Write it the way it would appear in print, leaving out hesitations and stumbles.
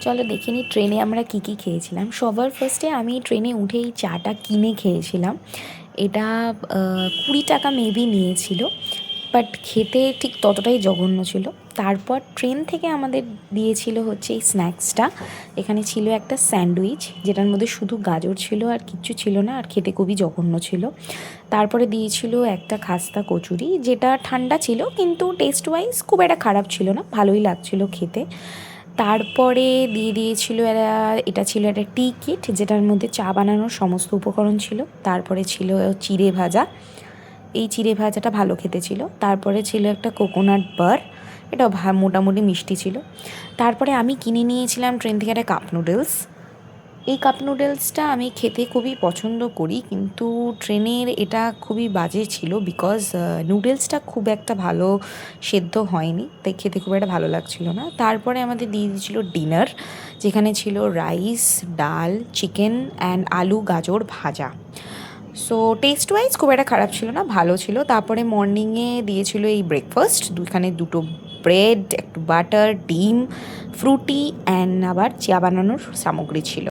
চলো দেখে নিই ট্রেনে আমরা কী কী খেয়েছিলাম। সবার ফার্স্টে আমি ট্রেনে উঠেই চাটা কিনে খেয়েছিলাম। এটা 20 টাকা মেবি নিয়েছিল, বাট খেতে ঠিক ততটাই জঘন্য ছিল। তারপর ট্রেন থেকে আমাদের দিয়েছিল হচ্ছে এই স্ন্যাক্সটা। এখানে ছিল একটা স্যান্ডউইচ, যেটার মধ্যে শুধু গাজর ছিল আর কিচ্ছু ছিল না, আর খেতে খুবই জঘন্য ছিল। তারপরে দিয়েছিল একটা খাস্তা কচুরি, যেটা ঠান্ডা ছিল কিন্তু টেস্ট ওয়াইজ খুব একটা খারাপ ছিল না, ভালোই লাগছিল খেতে। তারপরে দিয়ে দিয়েছিল এটা ছিল একটা টি কিট, যেটার মধ্যে চা বানানোর সমস্ত উপকরণ ছিল। তারপরে ছিল চিড়ে ভাজা, এই চিড়ে ভাজাটা ভালো খেতে ছিল। তারপরে ছিল একটা কোকোনাট বার, এটা মোটামুটি মিষ্টি ছিল। তারপরে আমি কিনে নিয়েছিলাম ট্রেন থেকে একটা কাপ নুডলস। এই কাপ নুডলসটা আমি খেতে খুবই পছন্দ করি, কিন্তু ট্রেনের এটা খুবই বাজে ছিল, বিকজ নুডলসটা খুব একটা ভালো সেদ্ধ হয়নি, তাই খেতে খুব একটা ভালো লাগছিল না। তারপরে আমাদের দিয়ে দিয়েছিল ডিনার, যেখানে ছিল রাইস, ডাল, চিকেন অ্যান্ড আলু গাজর ভাজা। সো টেস্ট ওয়াইজ খুব একটা খারাপ ছিল না, ভালো ছিল। তারপরে মর্নিংয়ে দিয়েছিল এই ব্রেকফাস্ট, দুটো ব্রেড, একটু বাটার, ডিম, ফ্রুটি অ্যান্ড আবার চা বানানোর সামগ্রী ছিল।